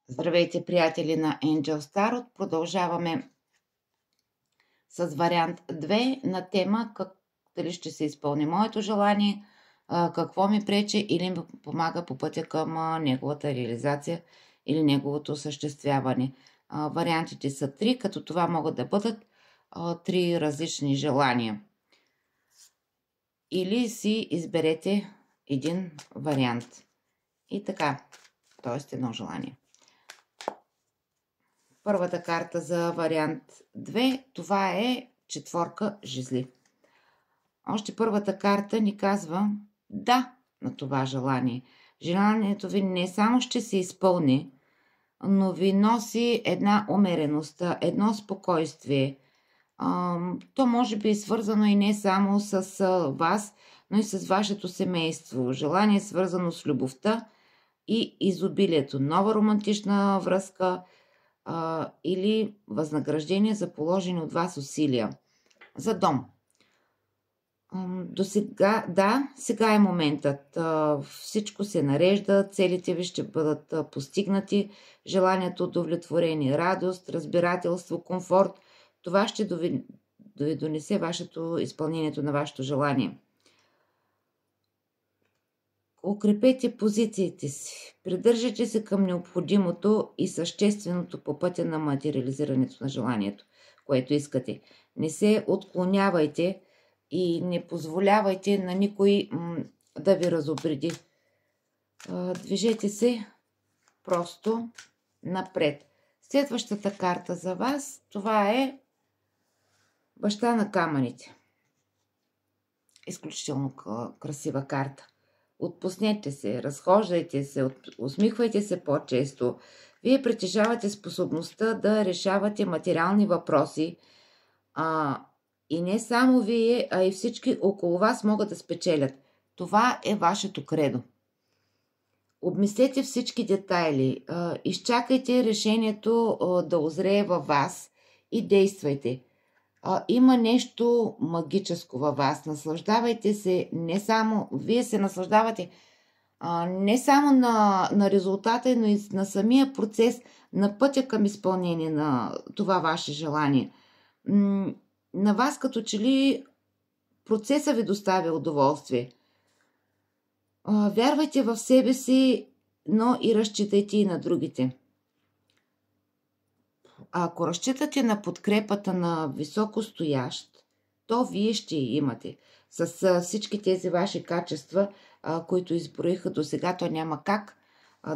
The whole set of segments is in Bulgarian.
Здравейте, приятели на Angel Tarot! Продължаваме с вариант 2 на тема дали ще се изпълни моето желание, какво ми пречи или ми помага по пътя към неговата реализация или неговото осъществяване. Вариантите са 3, като това могат да бъдат 3 различни желания. Или си изберете един вариант. И така, т.е. едно желание. Първата карта за вариант 2, това е четворка жезли. Още първата карта ни казва да на това желание. Желанието ви не само ще се изпълни, но ви носи една умереност, едно спокойствие. То може би е свързано и не само с вас, но и с вашето семейство. Желание е свързано с любовта и изобилието. Нова романтична връзка, или възнаграждение за положени от вас усилия. За дом. До сега, да, сега е моментът. Всичко се нарежда, целите ви ще бъдат постигнати, желанието, удовлетворение, радост, разбирателство, комфорт. Това ще ви донесе изпълнението на вашето желание. Укрепете позициите си. Придържайте се към необходимото и същественото по пътя на материализирането на желанието, което искате. Не се отклонявайте и не позволявайте на никой да ви разобреди. Движете се просто напред. Следващата карта за вас, това е баща на камъните. Изключително красива карта. Отпуснете се, разхождайте се, усмихвайте се по-често. Вие притежавате способността да решавате материални въпроси. И не само вие, а и всички около вас могат да спечелят. Това е вашето кредо. Обмислете всички детайли. Изчакайте решението да озрее във вас и действайте. Има нещо магическо във вас. Наслаждавайте се не само... Вие се наслаждавате не само на резултата, но и на самия процес, на пътя към изпълнение на това ваше желание. На вас като че ли процеса ви доставя удоволствие. Вярвайте в себе си, но и разчитайте и на другите. Ако разчитате на подкрепата на високостоящ, то вие ще имате. С всички тези ваши качества, които изброиха до сега, то няма как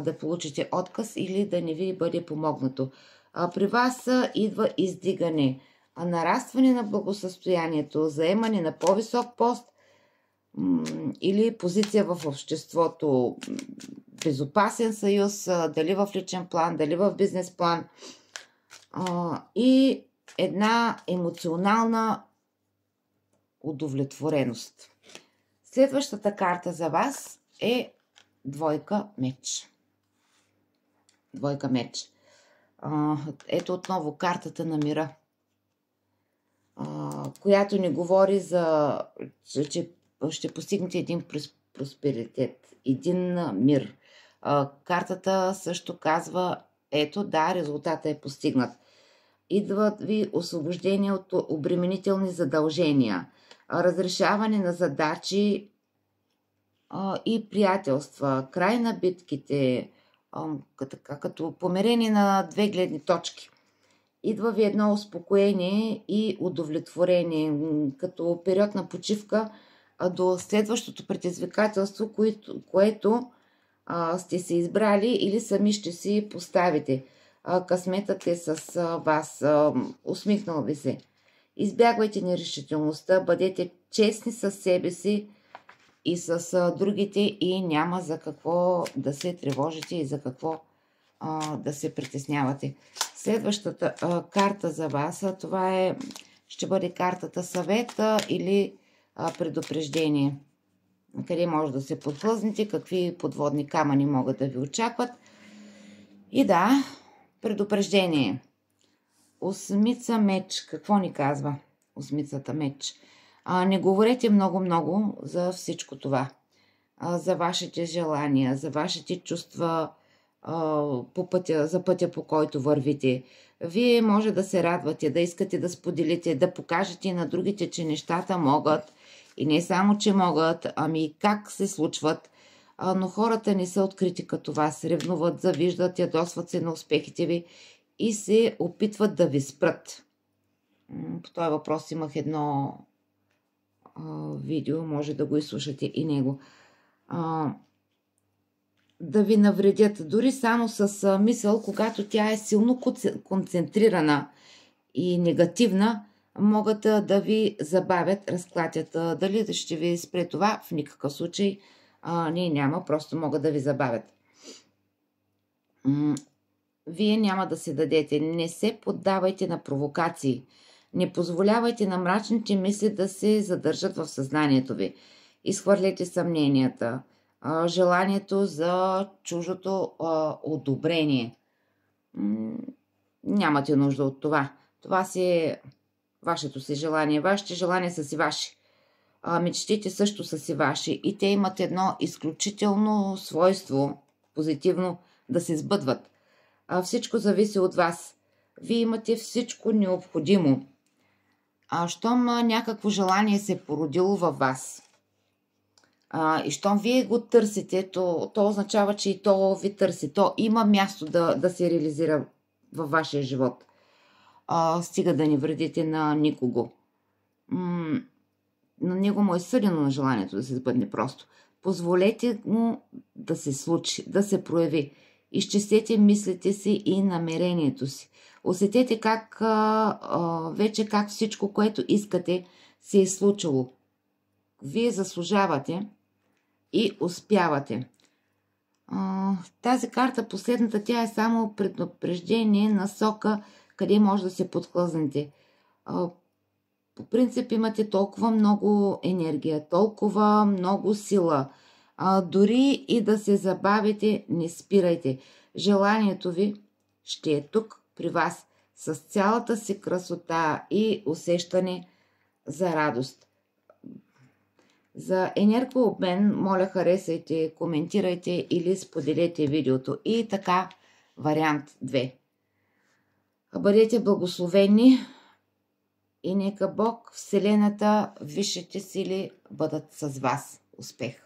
да получите отказ или да не ви бъде помогнато. При вас идва издигане, нарастване на благосъстоянието, заемане на по-висок пост или позиция в обществото, безопасен съюз, дали в личен план, дали в бизнес план. И една емоционална удовлетвореност. Следващата карта за вас е двойка меч. Двойка меч. Ето отново картата на мира, която ни говори че ще постигнете един просперитет, един мир. Картата също казва, ето да, резултатът е постигнат. Идват ви освобождение от обременителни задължения, разрешаване на задачи и приятелства, край на битките, като померение на две гледни точки. Идва ви едно успокоение и удовлетворение, като период на почивка до следващото предизвикателство, което сте се избрали или сами ще си поставите. Късметът е с вас. Усмихнал ви се. Избягвайте нерешителността, бъдете честни с себе си и с другите и няма за какво да се тревожите и за какво да се притеснявате. Следващата карта за вас, това ще бъде картата съвета или предупреждение. Къде може да се подхлъзнете, какви подводни камъни могат да ви очакват. И да, предупреждение. Осмица меч. Какво ни казва осмицата меч? Не говорете много за всичко това. За вашите желания, за вашите чувства, за пътя, по който вървите. Вие може да се радвате, да искате да споделите, да покажете на другите, че нещата могат. И не само, че могат, ами и как се случват. Но хората не са открити като вас. Ревнуват, завиждат, ядосват се на успехите ви и се опитват да ви спрат. По този въпрос имах едно видео, може да го изслушате и него. Да ви навредят, дори само с мисъл, когато тя е силно концентрирана и негативна, могат да ви забавят, разклатят. Дали ще ви спре това? В никакъв случай няма, просто могат да ви забавят. Вие няма да се дадете, не се поддавайте на провокации, не позволявайте на мрачните мисли да се задържат в съзнанието ви. Изхвърляйте съмненията, желанието за чуждото одобрение. Нямате нужда от това. Това си е вашето си желание. Вашите желания са си ваши. Мечтите също са си ваши. И те имат едно изключително свойство, позитивно, да се сбъдват. Всичко зависи от вас. Вие имате всичко необходимо. Щом някакво желание се е породило във вас, и щом вие го търсите, то означава, че и то ви търси. То има място да се реализира във вашия живот. Стига да не вредите на никого. На него му е съдено на желанието да се сбъдне просто. Позволете му да се случи, да се прояви. Изчистете мислите си и намерението си. Усетете вече как всичко, което искате, се е случило. Вие заслужавате и успявате. Тази карта, последната, тя е само предупреждение, насока, къде може да се подхлъзнете. По принцип имате толкова много енергия, толкова много сила. Дори и да се забавите, не спирайте. Желанието ви ще е тук при вас с цялата си красота и усещане за радост. За енергообмен, моля, харесайте, коментирайте или споделете видеото. И така, вариант 2. Бъдете благословени и нека Бог, Вселената, висшите сили бъдат с вас. Успех!